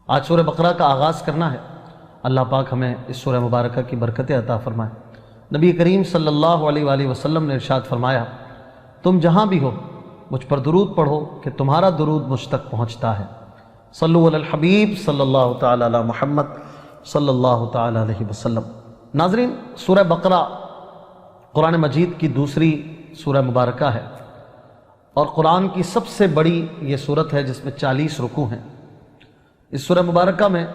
آج سورہ بقرہ کا آغاز کرنا ہے۔ اللہ پاک ہمیں اس سورہ مبارکہ کی برکتیں عطا فرمائے۔ نبی کریم صلی اللہ علیہ وآلہ وسلم نے ارشاد فرمایا، تم جہاں بھی ہو مجھ پر درود پڑھو کہ تمہارا درود مجھ تک پہنچتا ہے۔ صلو علی الحبیب صلی اللہ تعالی علی محمد صلی اللہ تعالی علیہ وسلم۔ ناظرین، سورہ بقرہ قرآن مجید کی دوسری سورہ مبارکہ ہے اور قرآن کی سب سے بڑی یہ سورت ہے جس میں 40 رکوع ہیں۔ اس سورہ مبارکہ میں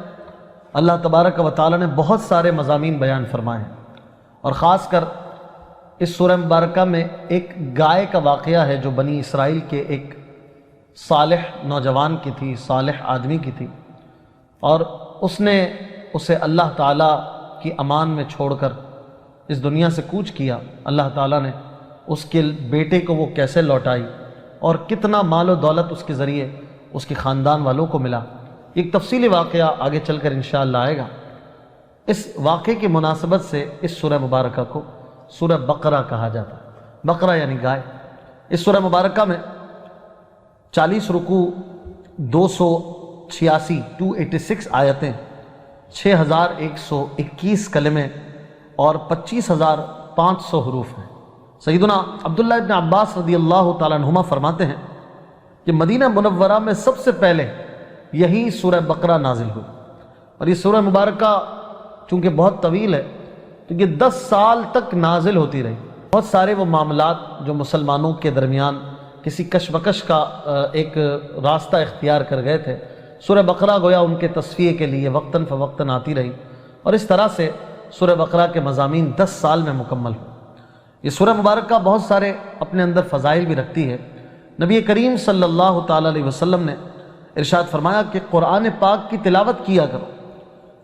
اللہ تبارک و تعالی نے بہت سارے مضامین بیان فرمائے ہیں، اور خاص کر اس سورہ مبارکہ میں ایک گائے کا واقعہ ہے جو بنی اسرائیل کے ایک صالح نوجوان کی تھی، صالح آدمی کی تھی، اور اس نے اسے اللہ تعالیٰ کی امان میں چھوڑ کر اس دنیا سے کوچ کیا۔ اللہ تعالیٰ نے اس کے بیٹے کو وہ کیسے لوٹائی اور کتنا مال و دولت اس کے ذریعے اس کے خاندان والوں کو ملا، ایک تفصیلی واقعہ آگے چل کر انشاءاللہ آئے گا۔ اس واقعے کی مناسبت سے اس سورہ مبارکہ کو سورہ بقرہ کہا جاتا ہے۔ بقرہ یعنی گائے۔ اس سورہ مبارکہ میں 40 رکوع، 286 آیتیں، 6121 کلمے اور 25500 حروف ہیں۔ سیدنا عبداللہ ابن عباس رضی اللہ تعالیٰ عنہما فرماتے ہیں کہ مدینہ منورہ میں سب سے پہلے یہی سورہ بقرہ نازل ہوئی، اور یہ سورہ مبارکہ چونکہ بہت طویل ہے تو یہ 10 سال تک نازل ہوتی رہی۔ بہت سارے وہ معاملات جو مسلمانوں کے درمیان کسی کشمکش کا ایک راستہ اختیار کر گئے تھے، سورہ بقرہ گویا ان کے تصفیے کے لیے وقتاً فوقتاً آتی رہی، اور اس طرح سے سورہ بقرہ کے مضامین 10 سال میں مکمل ہوئے۔ یہ سورہ مبارکہ بہت سارے اپنے اندر فضائل بھی رکھتی ہے۔ نبی کریم صلی اللہ تعالیٰ علیہ وسلم نے ارشاد فرمایا کہ قرآن پاک کی تلاوت کیا کرو،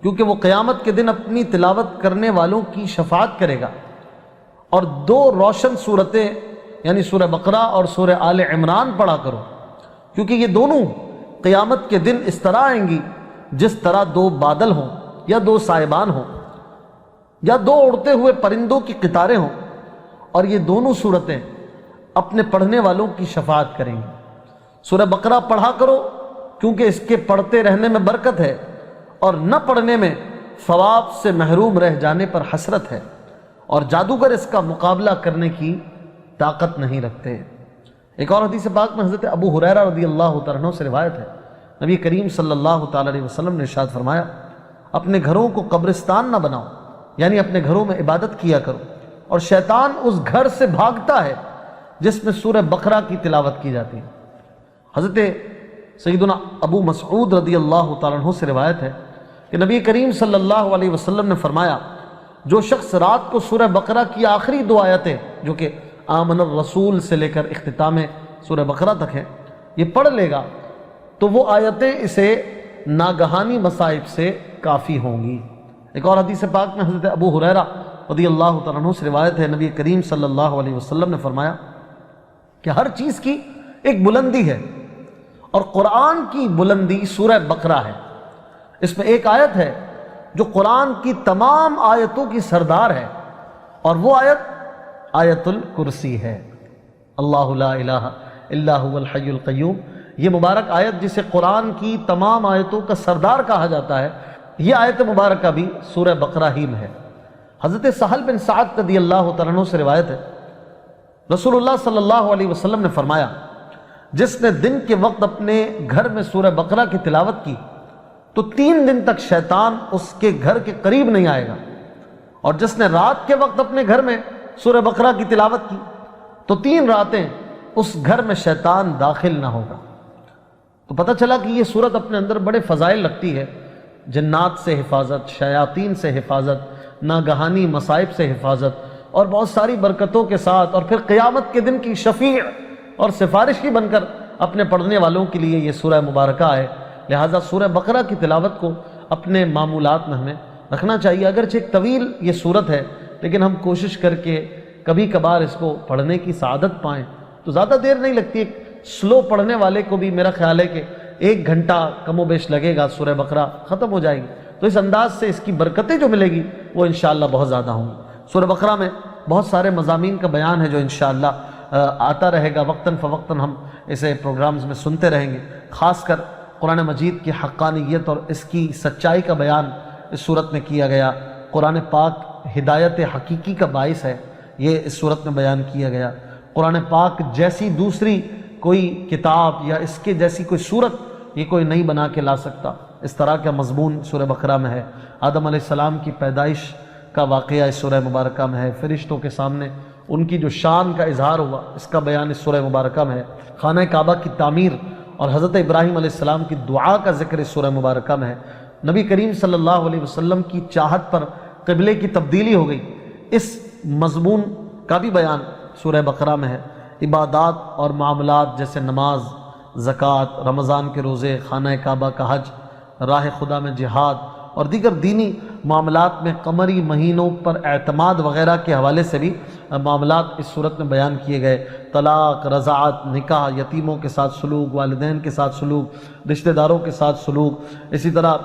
کیونکہ وہ قیامت کے دن اپنی تلاوت کرنے والوں کی شفاعت کرے گا۔ اور 2 روشن صورتیں یعنی سورہ بقرہ اور سورہ آل عمران پڑھا کرو، کیونکہ یہ دونوں قیامت کے دن اس طرح آئیں گی جس طرح 2 بادل ہوں یا 2 سائبان ہوں یا 2 اڑتے ہوئے پرندوں کی قطاریں ہوں، اور یہ دونوں صورتیں اپنے پڑھنے والوں کی شفاعت کریں گی۔ سورہ بقرہ پڑھا کرو کیونکہ اس کے پڑھتے رہنے میں برکت ہے، اور نہ پڑھنے میں ثواب سے محروم رہ جانے پر حسرت ہے، اور جادوگر اس کا مقابلہ کرنے کی طاقت نہیں رکھتے۔ ایک اور حدیث پاک میں حضرت ابو ہریرہ رضی اللہ تعالیٰ عنہ سے روایت ہے، نبی کریم صلی اللہ تعالیٰ علیہ وسلم نے ارشاد فرمایا، اپنے گھروں کو قبرستان نہ بناؤ، یعنی اپنے گھروں میں عبادت کیا کرو، اور شیطان اس گھر سے بھاگتا ہے جس میں سورہ بقرہ کی تلاوت کی جاتی ہے۔ حضرت سیدنا ابو مسعود رضی اللہ تعالیٰ عنہ سے روایت ہے کہ نبی کریم صلی اللہ علیہ وسلم نے فرمایا، جو شخص رات کو سورہ بقرہ کی آخری 2 آیتیں جو کہ آمن الرسول سے لے کر اختتام سورہ بقرہ تک ہیں یہ پڑھ لے گا تو وہ آیتیں اسے ناگہانی مصائب سے کافی ہوں گی۔ ایک اور حدیث پاک میں حضرت ابو ہریرہ رضی اللہ تعالیٰ عنہ سے روایت ہے، نبی کریم صلی اللہ علیہ وسلم نے فرمایا کہ ہر چیز کی ایک بلندی ہے، اور قرآن کی بلندی سورہ بقرہ ہے۔ اس میں ایک آیت ہے جو قرآن کی تمام آیتوں کی سردار ہے، اور وہ آیت آیت الکرسی ہے۔ اللہ لا الہ الا هو الحی القیوم، یہ مبارک آیت جسے قرآن کی تمام آیتوں کا سردار کہا جاتا ہے، یہ آیت مبارکہ بھی سورہ بقرہ ہی میں ہے۔ حضرت سہل بن سعد رضی اللہ تعالیٰ عنہ سے روایت ہے، رسول اللہ صلی اللہ علیہ وسلم نے فرمایا، جس نے دن کے وقت اپنے گھر میں سورہ بقرہ کی تلاوت کی تو 3 دن تک شیطان اس کے گھر کے قریب نہیں آئے گا، اور جس نے رات کے وقت اپنے گھر میں سورہ بقرہ کی تلاوت کی تو 3 راتیں اس گھر میں شیطان داخل نہ ہوگا۔ تو پتہ چلا کہ یہ سورت اپنے اندر بڑے فضائل رکھتی ہے، جنات سے حفاظت، شیاطین سے حفاظت، ناگہانی مصائب سے حفاظت، اور بہت ساری برکتوں کے ساتھ، اور پھر قیامت کے دن کی شفیع اور سفارشی بن کر اپنے پڑھنے والوں کے لیے یہ سورہ مبارکہ ہے۔ لہٰذا سورہ بقرہ کی تلاوت کو اپنے معمولات میں ہمیں رکھنا چاہیے۔ اگرچہ ایک طویل یہ سورت ہے، لیکن ہم کوشش کر کے کبھی کبھار اس کو پڑھنے کی سعادت پائیں تو زیادہ دیر نہیں لگتی۔ ایک سلو پڑھنے والے کو بھی میرا خیال ہے کہ 1 گھنٹہ کم و بیش لگے گا، سورہ بقرہ ختم ہو جائے گی۔ تو اس انداز سے اس کی برکتیں جو ملے گی وہ انشاءاللہ بہت زیادہ ہوں گی۔ سورہ بقرہ میں بہت سارے مضامین کا بیان ہے جو انشاءاللہ آتا رہے گا، وقتاً فوقتاً ہم اسے پروگرامز میں سنتے رہیں گے۔ خاص کر قرآن مجید کی حقانیت اور اس کی سچائی کا بیان اس صورت میں کیا گیا۔ قرآن پاک ہدایت حقیقی کا باعث ہے، یہ اس صورت میں بیان کیا گیا۔ قرآن پاک جیسی دوسری کوئی کتاب یا اس کے جیسی کوئی صورت یہ کوئی نہیں بنا کے لا سکتا، اس طرح کا مضمون سورہ بقرہ میں ہے۔ آدم علیہ السلام کی پیدائش کا واقعہ اس سورہ مبارکہ میں ہے، فرشتوں کے سامنے ان کی جو شان کا اظہار ہوا اس کا بیان اس سورہ مبارکہ میں ہے، خانہ کعبہ کی تعمیر اور حضرت ابراہیم علیہ السلام کی دعا کا ذکر اس سورہ مبارکہ میں ہے، نبی کریم صلی اللہ علیہ وسلم کی چاہت پر قبلے کی تبدیلی ہو گئی، اس مضمون کا بھی بیان سورہ بقرہ میں ہے۔ عبادات اور معاملات جیسے نماز، زکوٰۃ، رمضان کے روزے، خانہ کعبہ کا حج، راہ خدا میں جہاد اور دیگر دینی معاملات میں قمری مہینوں پر اعتماد وغیرہ کے حوالے سے بھی معاملات اس صورت میں بیان کیے گئے۔ طلاق، رضاعت، نکاح، یتیموں کے ساتھ سلوک، والدین کے ساتھ سلوک، رشتہ داروں کے ساتھ سلوک، اسی طرح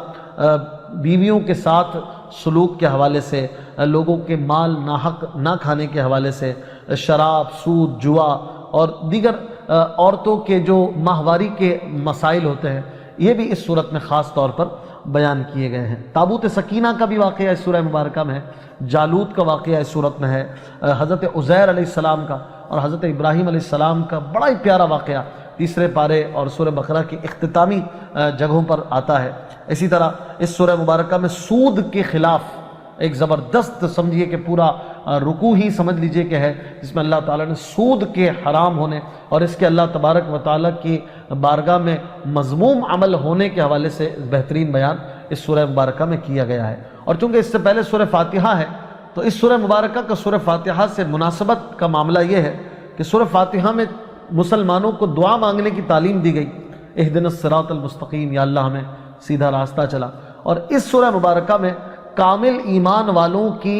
بیویوں کے ساتھ سلوک کے حوالے سے، لوگوں کے مال ناحق نہ کھانے کے حوالے سے، شراب، سود، جوا اور دیگر عورتوں کے جو ماہواری کے مسائل ہوتے ہیں یہ بھی اس صورت میں خاص طور پر بیان کیے گئے ہیں۔ تابوت سکینہ کا بھی واقعہ اس سورہ مبارکہ میں ہے، جالوت کا واقعہ اس صورت میں ہے، حضرت عزیر علیہ السلام کا اور حضرت ابراہیم علیہ السلام کا بڑا ہی پیارا واقعہ تیسرے پارے اور سورہ بقرہ کی اختتامی جگہوں پر آتا ہے۔ اسی طرح اس سورہ مبارکہ میں سود کے خلاف ایک زبردست سمجھیے کہ پورا رکوع ہی سمجھ لیجئے کہ ہے، جس میں اللہ تعالیٰ نے سود کے حرام ہونے اور اس کے اللہ تبارک و تعالیٰ کی بارگاہ میں مذموم عمل ہونے کے حوالے سے بہترین بیان اس سورہ مبارکہ میں کیا گیا ہے۔ اور چونکہ اس سے پہلے سورہ فاتحہ ہے تو اس سورہ مبارکہ کا سورہ فاتحہ سے مناسبت کا معاملہ یہ ہے کہ سورہ فاتحہ میں مسلمانوں کو دعا مانگنے کی تعلیم دی گئی، اہدنا الصراط المستقیم، یا اللہ ہمیں سیدھا راستہ چلا۔ اور اس سورہ مبارکہ میں کامل ایمان والوں کی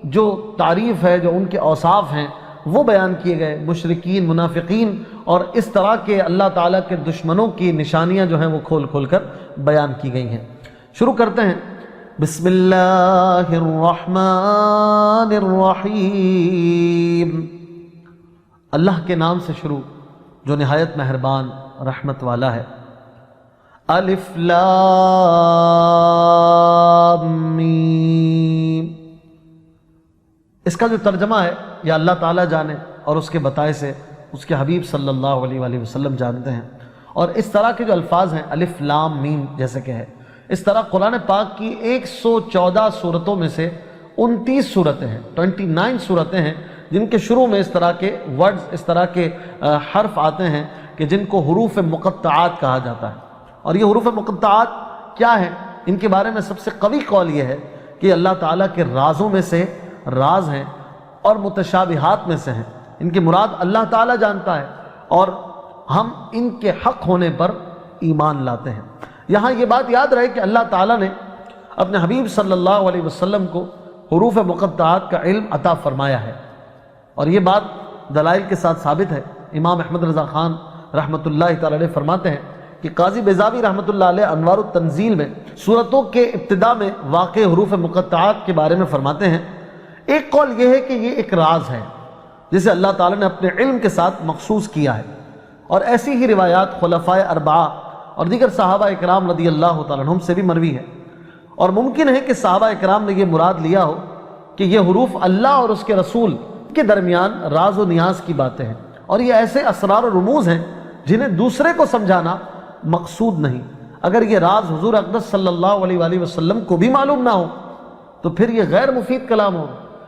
جو تعریف ہے، جو ان کے اوصاف ہیں وہ بیان کیے گئے، مشرکین، منافقین اور اس طرح کے اللہ تعالیٰ کے دشمنوں کی نشانیاں جو ہیں وہ کھول کھول کر بیان کی گئی ہیں۔ شروع کرتے ہیں، بسم اللہ الرحمن الرحیم، اللہ کے نام سے شروع جو نہایت مہربان رحمت والا ہے۔ الف لام میم، اس کا جو ترجمہ ہے یا اللہ تعالیٰ جانے اور اس کے بتائے سے اس کے حبیب صلی اللہ علیہ وآلہ وسلم جانتے ہیں۔ اور اس طرح کے جو الفاظ ہیں الف لام میم جیسے کہ ہے، اس طرح قرآن پاک کی 114 صورتوں میں سے 29 صورتیں ہیں، 29 صورتیں ہیں جن کے شروع میں اس طرح کے ورڈز، اس طرح کے حرف آتے ہیں کہ جن کو حروف مقطعات کہا جاتا ہے۔ اور یہ حروف مقطعات کیا ہیں؟ ان کے بارے میں سب سے قوی قول یہ ہے کہ اللہ تعالیٰ کے رازوں میں سے راز ہیں اور متشابہات میں سے ہیں، ان کی مراد اللہ تعالیٰ جانتا ہے اور ہم ان کے حق ہونے پر ایمان لاتے ہیں۔ یہاں یہ بات یاد رہے کہ اللہ تعالیٰ نے اپنے حبیب صلی اللہ علیہ وسلم کو حروف مقطعات کا علم عطا فرمایا ہے، اور یہ بات دلائل کے ساتھ ثابت ہے۔ امام احمد رضا خان رحمۃ اللہ تعالی علیہ فرماتے ہیں کہ قاضی بیضاوی رحمۃ اللہ علیہ انوار التنزیل میں سورتوں کے ابتدا میں واقع حروف مقطعات کے بارے میں فرماتے ہیں، ایک قول یہ ہے کہ یہ ایک راز ہے جسے اللہ تعالیٰ نے اپنے علم کے ساتھ مخصوص کیا ہے، اور ایسی ہی روایات خلفائے اربعہ اور دیگر صحابہ اکرام رضی اللہ تعالیٰ عنہم سے بھی مروی ہے، اور ممکن ہے کہ صحابہ اکرام نے یہ مراد لیا ہو کہ یہ حروف اللہ اور اس کے رسول کے درمیان راز و نیاز کی باتیں ہیں، اور یہ ایسے اسرار و رموز ہیں جنہیں دوسرے کو سمجھانا مقصود نہیں۔ اگر یہ راز حضور اقدس صلی اللہ علیہ وآلہ وسلم کو بھی معلوم نہ ہو تو پھر یہ غیر مفید کلام ہو،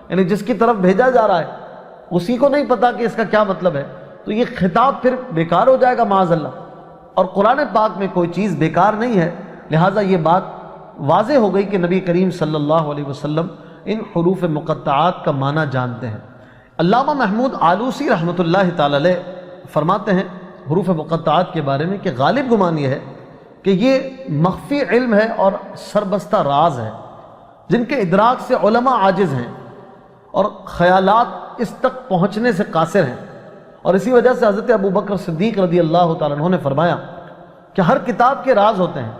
یعنی جس کی طرف بھیجا جا رہا ہے اسی کو نہیں پتا کہ اس کا کیا مطلب ہے، تو یہ خطاب پھر بیکار ہو جائے گا معاذ اللہ۔ اور قرآن پاک میں کوئی چیز بیکار نہیں ہے، لہٰذا یہ بات واضح ہو گئی کہ نبی کریم صلی اللہ علیہ وسلم ان حروف مقطعات کا معنی جانتے ہیں۔ علامہ محمود آلوسی رحمۃ اللہ تعالی علیہ فرماتے ہیں حروف مقطعات کے بارے میں کہ غالب گمان یہ ہے کہ یہ مخفی علم ہے اور سربستہ راز ہے جن کے ادراک سے علماء عاجز ہیں اور خیالات اس تک پہنچنے سے قاصر ہیں، اور اسی وجہ سے حضرت ابو بکر صدیق رضی اللہ تعالیٰ عنہ نے فرمایا کہ ہر کتاب کے راز ہوتے ہیں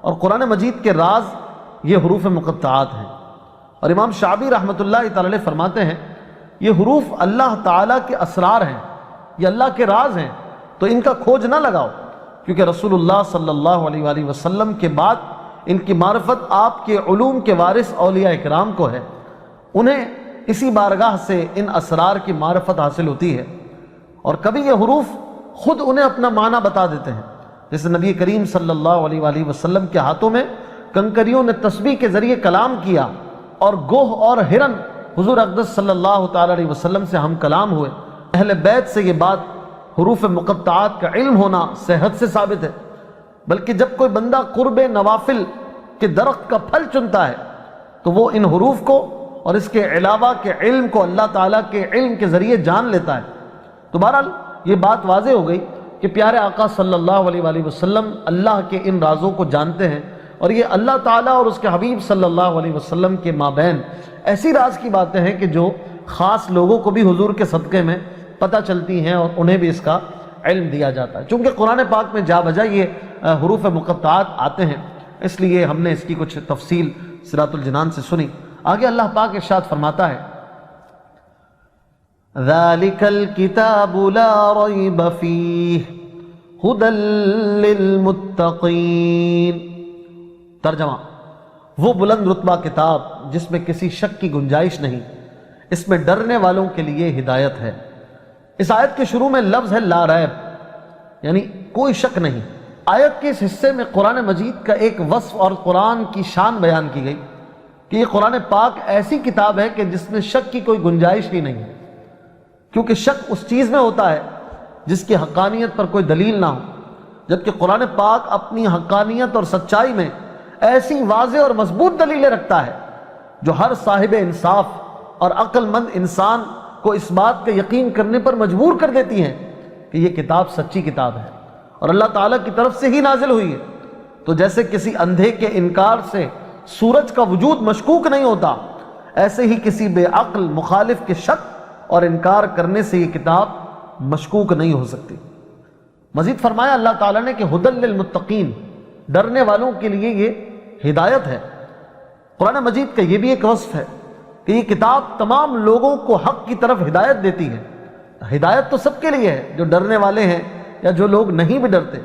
اور قرآن مجید کے راز یہ حروف مقطعات ہیں۔ اور امام شعبی رحمۃ اللہ تعالی علیہ فرماتے ہیں یہ حروف اللہ تعالیٰ کے اسرار ہیں، یہ اللہ کے راز ہیں، تو ان کا کھوج نہ لگاؤ، کیونکہ رسول اللہ صلی اللہ علیہ وآلہ وسلم کے بعد ان کی معرفت آپ کے علوم کے وارث اولیاء اکرام کو ہے، انہیں اسی بارگاہ سے ان اسرار کی معرفت حاصل ہوتی ہے، اور کبھی یہ حروف خود انہیں اپنا معنی بتا دیتے ہیں، جیسے نبی کریم صلی اللہ علیہ وآلہ وسلم کے ہاتھوں میں کنکریوں نے تسبیح کے ذریعے کلام کیا، اور گوہ اور ہرن حضور اقدس صلی اللہ تعالی علیہ وسلم سے ہم کلام ہوئے۔ اہل بیت سے یہ بات حروف مقطعات کا علم ہونا صحت سے ثابت ہے، بلکہ جب کوئی بندہ قرب نوافل کے درخت کا پھل چنتا ہے تو وہ ان حروف کو اور اس کے علاوہ کے علم کو اللہ تعالیٰ کے علم کے ذریعے جان لیتا ہے۔ تو بہرحال یہ بات واضح ہو گئی کہ پیارے آقا صلی اللہ علیہ وآلہ وسلم اللہ کے ان رازوں کو جانتے ہیں، اور یہ اللہ تعالیٰ اور اس کے حبیب صلی اللہ علیہ وسلم کے مابین ایسی راز کی باتیں ہیں کہ جو خاص لوگوں کو بھی حضور کے صدقے میں پتہ چلتی ہیں، اور انہیں بھی اس کا علم دیا جاتا ہے۔ چونکہ قرآن پاک میں جا بجا یہ حروف مقطعات آتے ہیں، اس لیے ہم نے اس کی کچھ تفصیل صراط الجنان سے سنی۔ آگے اللہ پاک ارشاد فرماتا ہے ذَلِكَ الْكِتَابُ لَا رَيْبَ فِيهِ هُدًى لِّلْمُتَّقِينَ۔ ترجمہ: وہ بلند رتبہ کتاب جس میں کسی شک کی گنجائش نہیں، اس میں ڈرنے والوں کے لیے ہدایت ہے۔ اس آیت کے شروع میں لفظ ہے لا ریب، یعنی کوئی شک نہیں۔ آیت کے اس حصے میں قرآن مجید کا ایک وصف اور قرآن کی شان بیان کی گئی کہ یہ قرآن پاک ایسی کتاب ہے کہ جس میں شک کی کوئی گنجائش ہی نہیں ہے، کیونکہ شک اس چیز میں ہوتا ہے جس کی حقانیت پر کوئی دلیل نہ ہو، جبکہ قرآن پاک اپنی حقانیت اور سچائی میں ایسی واضح اور مضبوط دلیلیں رکھتا ہے جو ہر صاحب انصاف اور عقل مند انسان کو اس بات کا یقین کرنے پر مجبور کر دیتی ہیں کہ یہ کتاب سچی کتاب ہے اور اللہ تعالیٰ کی طرف سے ہی نازل ہوئی ہے۔ تو جیسے کسی اندھے کے انکار سے سورج کا وجود مشکوک نہیں ہوتا، ایسے ہی کسی بے عقل مخالف کے شک اور انکار کرنے سے یہ کتاب مشکوک نہیں ہو سکتی۔ مزید فرمایا اللہ تعالیٰ نے کہ ہدی للمتقین، ڈرنے والوں کے لیے یہ ہدایت ہے۔ قرآن مجید کا یہ بھی ایک وصف ہے کہ یہ کتاب تمام لوگوں کو حق کی طرف ہدایت دیتی ہے۔ ہدایت تو سب کے لیے ہے، جو ڈرنے والے ہیں یا جو لوگ نہیں بھی ڈرتے،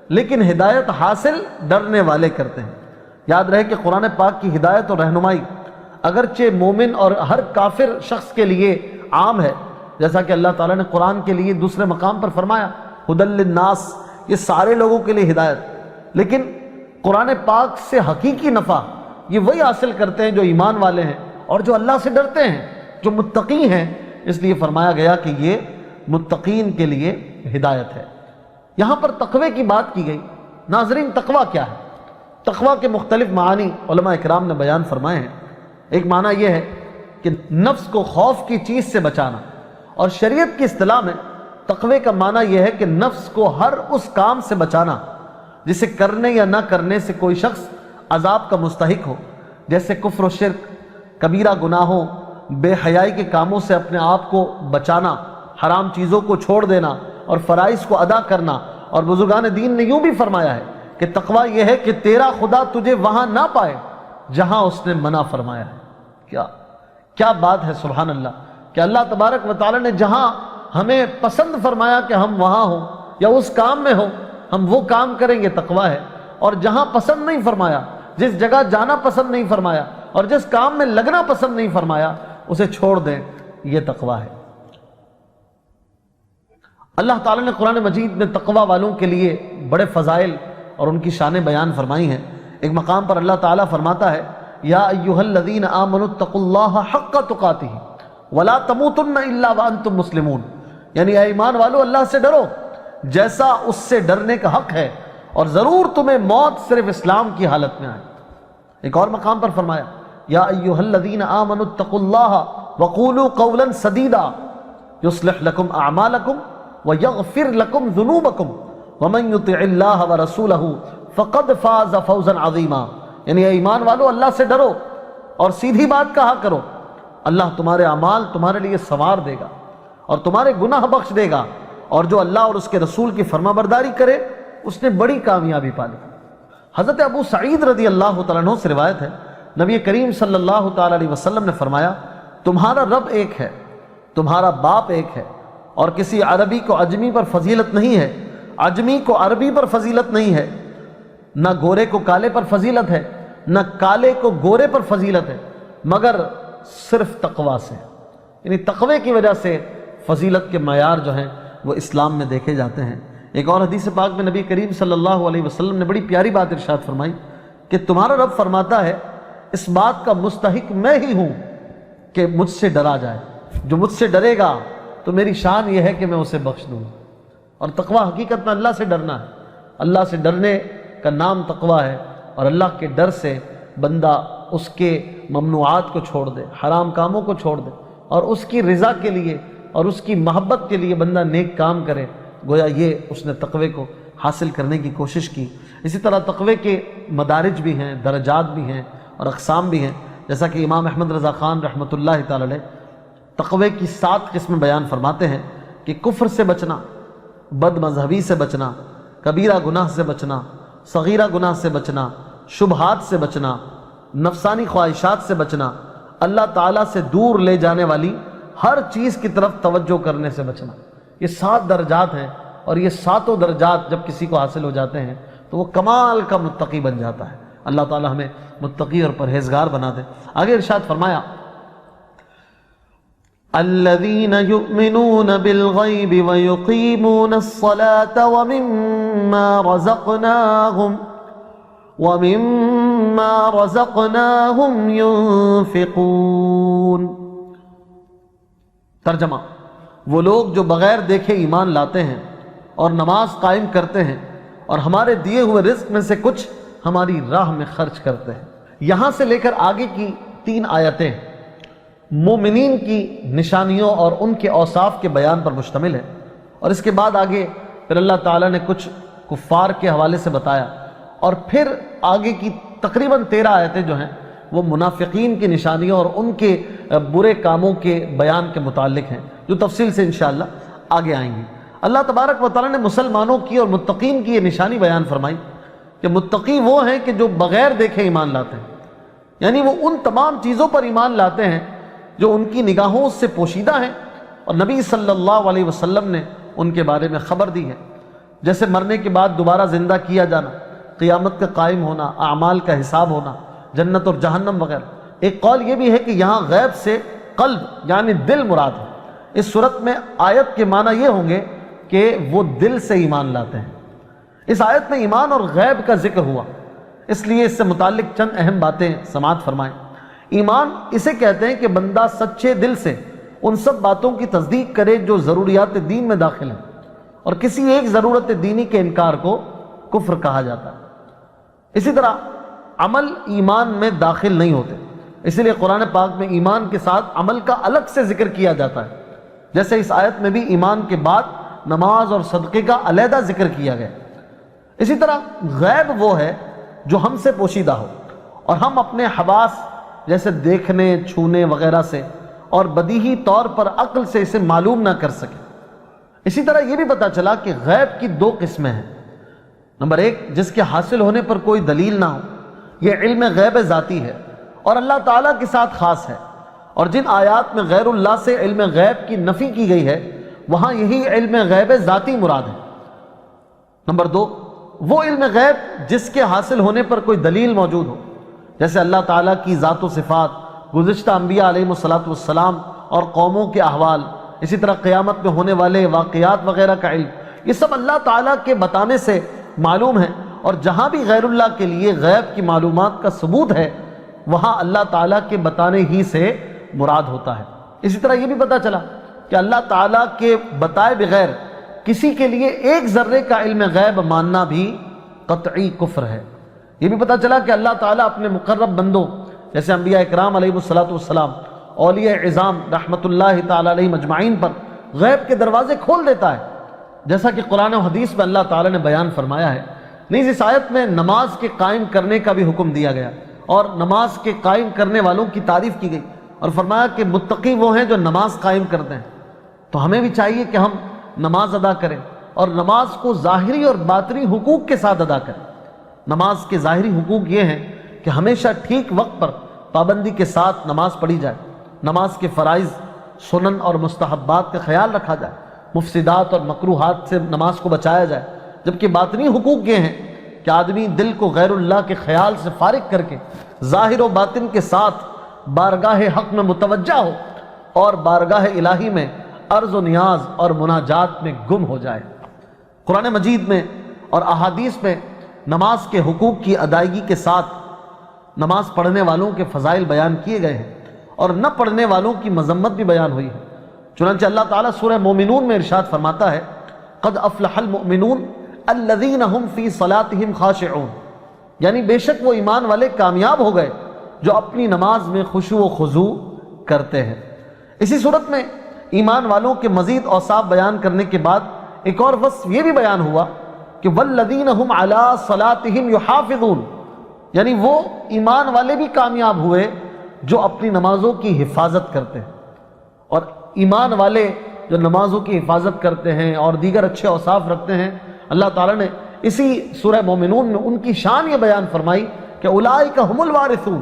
لیکن ہدایت حاصل ڈرنے والے کرتے ہیں۔ یاد رہے کہ قرآن پاک کی ہدایت اور رہنمائی اگرچہ مومن اور ہر کافر شخص کے لیے عام ہے، جیسا کہ اللہ تعالیٰ نے قرآن کے لیے دوسرے مقام پر فرمایا ہدی للناس، یہ سارے لوگوں کے لیے ہدایت، لیکن قرآن پاک سے حقیقی نفع یہ وہی حاصل کرتے ہیں جو ایمان والے ہیں اور جو اللہ سے ڈرتے ہیں، جو متقی ہیں۔ اس لیے فرمایا گیا کہ یہ متقین کے لیے ہدایت ہے۔ یہاں پر تقوی کی بات کی گئی۔ ناظرین، تقوی کیا ہے؟ تقوی کے مختلف معانی علماء اکرام نے بیان فرمائے ہیں۔ ایک معنی یہ ہے کہ نفس کو خوف کی چیز سے بچانا، اور شریعت کی اصطلاح میں تقوی کا معنی یہ ہے کہ نفس کو ہر اس کام سے بچانا جسے کرنے یا نہ کرنے سے کوئی شخص عذاب کا مستحق ہو، جیسے کفر و شرک، کبیرہ گناہوں، بے حیائی کے کاموں سے اپنے آپ کو بچانا، حرام چیزوں کو چھوڑ دینا اور فرائض کو ادا کرنا۔ اور بزرگان دین نے یوں بھی فرمایا ہے کہ تقوی یہ ہے کہ تیرا خدا تجھے وہاں نہ پائے جہاں اس نے منع فرمایا ہے۔ کیا بات ہے، سبحان اللہ، کہ اللہ تبارک و تعالی نے جہاں ہمیں پسند فرمایا کہ ہم وہاں ہوں یا اس کام میں ہوں، ہم وہ کام کریں گے، تقوی ہے۔ اور جہاں پسند نہیں فرمایا، جس جگہ جانا پسند نہیں فرمایا اور جس کام میں لگنا پسند نہیں فرمایا، اسے چھوڑ دیں، یہ تقوی ہے۔ اللہ تعالیٰ نے قرآن مجید میں تقوی والوں کے لیے بڑے فضائل اور ان کی شانیں بیان فرمائی ہیں۔ ایک مقام پر اللہ تعالیٰ فرماتا ہے یا ایھا الذین آمنوا اتقوا اللہ حق تقاتہ ولا تموتن الا وانتم مسلمون، یعنی اے ایمان والو، اللہ سے ڈرو جیسا اس سے ڈرنے کا حق ہے، اور ضرور تمہیں موت صرف اسلام کی حالت میں آئے۔ ایک اور مقام پر فرمایا یا ایھا الذین آمنوا اتقوا اللہ وقولوا قولا سدیدا یصلح لکم اعمالکم ویغفر لکم ذنوبکم ومن یطع اللہ ورسولہ فقد فاز فوزا عظیما، یعنی اے ایمان والو، اللہ سے ڈرو اور سیدھی بات کہا کرو، اللہ تمہارے اعمال تمہارے لیے سنوار دے گا اور تمہارے گناہ بخش دے گا، اور جو اللہ اور اس کے رسول کی فرما برداری کرے اس نے بڑی کامیابی پالی۔ حضرت ابو سعید رضی اللہ تعالیٰ عنہ سے روایت ہے، نبی کریم صلی اللہ تعالیٰ علیہ وسلم نے فرمایا تمہارا رب ایک ہے، تمہارا باپ ایک ہے، اور کسی عربی کو عجمی پر فضیلت نہیں ہے، عجمی کو عربی پر فضیلت نہیں ہے، نہ گورے کو کالے پر فضیلت ہے، نہ کالے کو گورے پر فضیلت ہے، مگر صرف تقوی سے، یعنی تقوی کی وجہ سے فضیلت کے معیار جو ہیں وہ اسلام میں دیکھے جاتے ہیں۔ ایک اور حدیث پاک میں نبی کریم صلی اللہ علیہ وسلم نے بڑی پیاری بات ارشاد فرمائی کہ تمہارا رب فرماتا ہے اس بات کا مستحق میں ہی ہوں کہ مجھ سے ڈرا جائے، جو مجھ سے ڈرے گا تو میری شان یہ ہے کہ میں اسے بخش دوں۔ اور تقوی حقیقت میں اللہ سے ڈرنا ہے، اللہ سے ڈرنے کا نام تقوی ہے، اور اللہ کے ڈر سے بندہ اس کے ممنوعات کو چھوڑ دے، حرام کاموں کو چھوڑ دے، اور اس کی رضا کے لیے اور اس کی محبت کے لیے بندہ نیک کام کرے، گویا یہ اس نے تقوی کو حاصل کرنے کی کوشش کی۔ اسی طرح تقوی کے مدارج بھی ہیں، درجات بھی ہیں اور اقسام بھی ہیں، جیسا کہ امام احمد رضا خان رحمۃ اللہ تعالی علیہ تقوی کی 7 قسمیں بیان فرماتے ہیں کہ کفر سے بچنا، بد مذہبی سے بچنا، کبیرہ گناہ سے بچنا، صغیرہ گناہ سے بچنا، شبہات سے بچنا، نفسانی خواہشات سے بچنا، اللہ تعالیٰ سے دور لے جانے والی ہر چیز کی طرف توجہ کرنے سے بچنا۔ یہ 7 درجات ہیں، اور یہ 7 درجات جب کسی کو حاصل ہو جاتے ہیں تو وہ کمال کا متقی بن جاتا ہے۔ اللہ تعالیٰ ہمیں متقی اور پرہیزگار بنا دے۔ آگے ارشاد فرمایا الذین یؤمنون بالغیب ویقیمون الصلاة ومما رزقناہم ينفقون۔ ترجمہ: وہ لوگ جو بغیر دیکھے ایمان لاتے ہیں اور نماز قائم کرتے ہیں اور ہمارے دیے ہوئے رزق میں سے کچھ ہماری راہ میں خرچ کرتے ہیں۔ یہاں سے لے کر آگے کی 3 آیتیں مومنین کی نشانیوں اور ان کے اوصاف کے بیان پر مشتمل ہے، اور اس کے بعد آگے پھر اللہ تعالیٰ نے کچھ کفار کے حوالے سے بتایا، اور پھر آگے کی تقریباً 13 آیتیں جو ہیں وہ منافقین کی نشانیوں اور ان کے برے کاموں کے بیان کے متعلق ہیں، جو تفصیل سے انشاءاللہ آگے آئیں گی۔ اللہ تبارک و تعالیٰ نے مسلمانوں کی اور متقین کی یہ نشانی بیان فرمائی کہ متقی وہ ہیں کہ جو بغیر دیکھے ایمان لاتے ہیں، یعنی وہ ان تمام چیزوں پر ایمان لاتے ہیں جو ان کی نگاہوں سے پوشیدہ ہیں، اور نبی صلی اللہ علیہ وسلم نے ان کے بارے میں خبر دی ہے، جیسے مرنے کے بعد دوبارہ زندہ کیا جانا، قیامت کا قائم ہونا، اعمال کا حساب ہونا، جنت اور جہنم وغیرہ۔ ایک قول یہ بھی ہے کہ یہاں غیب سے قلب یعنی دل مراد ہے۔ اس صورت میں آیت کے معنی یہ ہوں گے کہ وہ دل سے ایمان لاتے ہیں۔ اس آیت میں ایمان اور غیب کا ذکر ہوا، اس لیے اس سے متعلق چند اہم باتیں سماعت فرمائیں۔ ایمان اسے کہتے ہیں کہ بندہ سچے دل سے ان سب باتوں کی تصدیق کرے جو ضروریات دین میں داخل ہیں، اور کسی ایک ضرورت دینی کے انکار کو کفر کہا جاتا ہے۔ اسی طرح عمل ایمان میں داخل نہیں ہوتے، اسی لیے قرآن پاک میں ایمان کے ساتھ عمل کا الگ سے ذکر کیا جاتا ہے، جیسے اس آیت میں بھی ایمان کے بعد نماز اور صدقے کا علیحدہ ذکر کیا گیا۔ اسی طرح غیب وہ ہے جو ہم سے پوشیدہ ہو اور ہم اپنے حواس جیسے دیکھنے، چھونے وغیرہ سے اور بدیہی طور پر عقل سے اسے معلوم نہ کر سکے۔ اسی طرح یہ بھی پتہ چلا کہ غیب کی 2 قسمیں ہیں۔ نمبر 1، جس کے حاصل ہونے پر کوئی دلیل نہ ہو، یہ علم غیب ذاتی ہے اور اللہ تعالیٰ کے ساتھ خاص ہے، اور جن آیات میں غیر اللہ سے علم غیب کی نفی کی گئی ہے وہاں یہی علم غیب ذاتی مراد ہے۔ نمبر 2، وہ علم غیب جس کے حاصل ہونے پر کوئی دلیل موجود ہو، جیسے اللہ تعالیٰ کی ذات و صفات، گزشتہ انبیاء علیہ السلام اور قوموں کے احوال، اسی طرح قیامت میں ہونے والے واقعات وغیرہ کا علم، یہ سب اللہ تعالیٰ کے بتانے سے معلوم ہے، اور جہاں بھی غیر اللہ کے لیے غیب کی معلومات کا ثبوت ہے وہاں اللہ تعالیٰ کے بتانے ہی سے مراد ہوتا ہے۔ اسی طرح یہ بھی پتہ چلا کہ اللہ تعالیٰ کے بتائے بغیر کسی کے لیے 1 ذرے کا علم غیب ماننا بھی قطعی کفر ہے۔ یہ بھی پتہ چلا کہ اللہ تعالیٰ اپنے مقرب بندوں جیسے انبیاء اکرام علیہ السلام، اولیاء عظام رحمۃ اللہ تعالیٰ علیہ مجمعین پر غیب کے دروازے کھول دیتا ہے، جیسا کہ قرآن و حدیث میں اللہ تعالیٰ نے بیان فرمایا ہے۔ نیز اس آیت میں نماز کے قائم کرنے کا بھی حکم دیا گیا، اور نماز کے قائم کرنے والوں کی تعریف کی گئی، اور فرمایا کہ متقی وہ ہیں جو نماز قائم کرتے ہیں۔ تو ہمیں بھی چاہیے کہ ہم نماز ادا کریں، اور نماز کو ظاہری اور باطنی حقوق کے ساتھ ادا کریں۔ نماز کے ظاہری حقوق یہ ہیں کہ ہمیشہ ٹھیک وقت پر پابندی کے ساتھ نماز پڑھی جائے، نماز کے فرائض، سنن اور مستحبات کا خیال رکھا جائے، مفسدات اور مکروہات سے نماز کو بچایا جائے، جبکہ باطنی حقوق یہ ہیں کہ آدمی دل کو غیر اللہ کے خیال سے فارغ کر کے ظاہر و باطن کے ساتھ بارگاہ حق میں متوجہ ہو اور بارگاہ الہی میں عرض و نیاز اور مناجات میں گم ہو جائے۔ قرآن مجید میں اور احادیث میں نماز کے حقوق کی ادائیگی کے ساتھ نماز پڑھنے والوں کے فضائل بیان کیے گئے ہیں اور نہ پڑھنے والوں کی مذمت بھی بیان ہوئی ہے۔ چنانچہ اللہ تعالیٰ سورہ مومنون میں ارشاد فرماتا ہے قد افلح المؤمنون الذین هم فی صلاتهم خاشعون، یعنی بے شک وہ ایمان والے کامیاب ہو گئے جو اپنی نماز میں خشوع و خضوع کرتے ہیں۔ اسی صورت میں ایمان والوں کے مزید اوصاف بیان کرنے کے بعد ایک اور وصف یہ بھی بیان ہوا کہ والذین هم علی صلاتهم یحافظون، یعنی وہ ایمان والے بھی کامیاب ہوئے جو اپنی نمازوں کی حفاظت کرتے ہیں۔ اور ایمان والے جو نمازوں کی حفاظت کرتے ہیں اور دیگر اچھے اوصاف رکھتے ہیں، اللہ تعالیٰ نے اسی سورہ مومنون میں ان کی شان یہ بیان فرمائی کہ اولئک هم الوارثون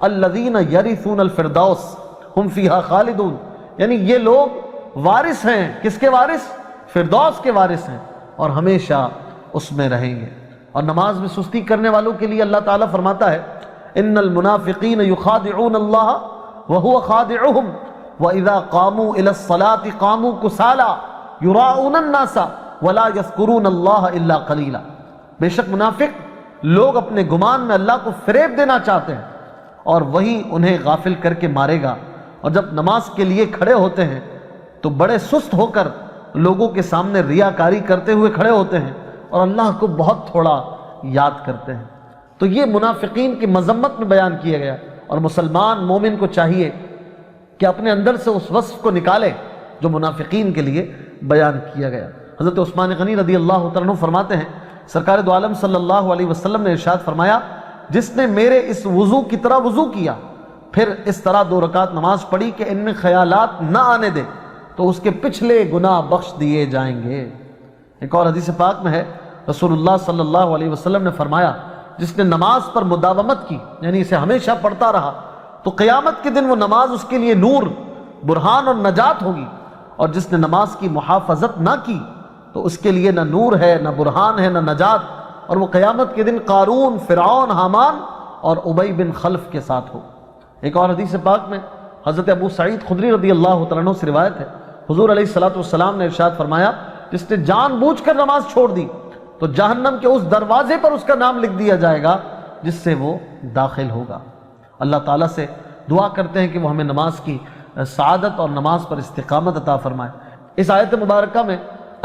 الذین یرثون الفردوس ہم فیہا خالدون، یعنی یہ لوگ وارث ہیں، کس کے وارث؟ فردوس کے وارث ہیں اور ہمیشہ اس میں رہیں گے۔ اور نماز میں سستی کرنے والوں کے لیے اللہ تعالیٰ فرماتا ہے ان المنافقین یخادعون اللہ وهو خادعهم واذا قاموا الى الصلاة قاموا كسالى يراؤون الناس ولا يذكرون اللہ الا قلیلا، بے شک منافق لوگ اپنے گمان میں اللہ کو فریب دینا چاہتے ہیں اور وہی انہیں غافل کر کے مارے گا، اور جب نماز کے لیے کھڑے ہوتے ہیں تو بڑے سست ہو کر لوگوں کے سامنے ریاکاری کرتے ہوئے کھڑے ہوتے ہیں اور اللہ کو بہت تھوڑا یاد کرتے ہیں۔ تو یہ منافقین کی مذمت میں بیان کیا گیا، اور مسلمان مومن کو چاہیے کہ اپنے اندر سے اس وصف کو نکالے جو منافقین کے لیے بیان کیا گیا۔ حضرت عثمان غنی رضی اللہ تعالیٰ عنہ فرماتے ہیں سرکار دو عالم صلی اللہ علیہ وسلم نے ارشاد فرمایا جس نے میرے اس وضو کی طرح وضو کیا پھر اس طرح 2 رکعت نماز پڑھی کہ ان میں خیالات نہ آنے دے تو اس کے پچھلے گناہ بخش دیے جائیں گے۔ ایک اور حدیث پاک میں ہے رسول اللہ صلی اللہ علیہ وسلم نے فرمایا جس نے نماز پر مداومت کی، یعنی اسے ہمیشہ پڑھتا رہا، تو قیامت کے دن وہ نماز اس کے لیے نور، برہان اور نجات ہوگی، اور جس نے نماز کی محافظت نہ کی تو اس کے لیے نہ نور ہے، نہ برہان ہے، نہ نجات، اور وہ قیامت کے دن قارون، فرعون، حامان اور ابی بن خلف کے ساتھ ہو۔ ایک اور حدیث پاک میں حضرت ابو سعید خدری رضی اللہ تعالیٰ عنہ سے روایت ہے حضور علیہ الصلوۃ والسلام نے ارشاد فرمایا جس نے جان بوجھ کر نماز چھوڑ دی تو جہنم کے اس دروازے پر اس کا نام لکھ دیا جائے گا جس سے وہ داخل ہوگا۔ اللہ تعالیٰ سے دعا کرتے ہیں کہ وہ ہمیں نماز کی سعادت اور نماز پر استقامت عطا فرمائے۔ اس آیت مبارکہ میں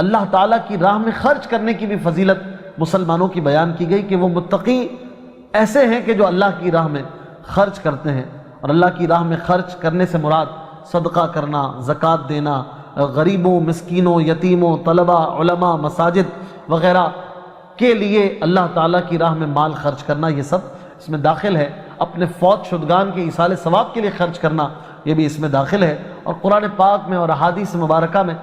اللہ تعالیٰ کی راہ میں خرچ کرنے کی بھی فضیلت مسلمانوں کی بیان کی گئی کہ وہ متقی ایسے ہیں کہ جو اللہ کی راہ میں خرچ کرتے ہیں، اور اللہ کی راہ میں خرچ کرنے سے مراد صدقہ کرنا، زکوٰۃ دینا، غریبوں، مسکینوں، یتیموں، طلباء، علماء، مساجد وغیرہ کے لیے اللہ تعالیٰ کی راہ میں مال خرچ کرنا، یہ سب اس میں داخل ہے۔ اپنے فوت شدگان کے ایصال ثواب کے لیے خرچ کرنا یہ بھی اس میں داخل ہے۔ اور قرآن پاک میں اور احادیث مبارکہ میں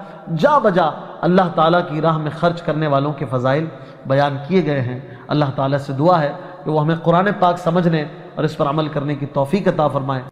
جا بجا اللہ تعالیٰ کی راہ میں خرچ کرنے والوں کے فضائل بیان کیے گئے ہیں۔ اللہ تعالیٰ سے دعا ہے کہ وہ ہمیں قرآن پاک سمجھنے اور اس پر عمل کرنے کی توفیق عطا فرمائے۔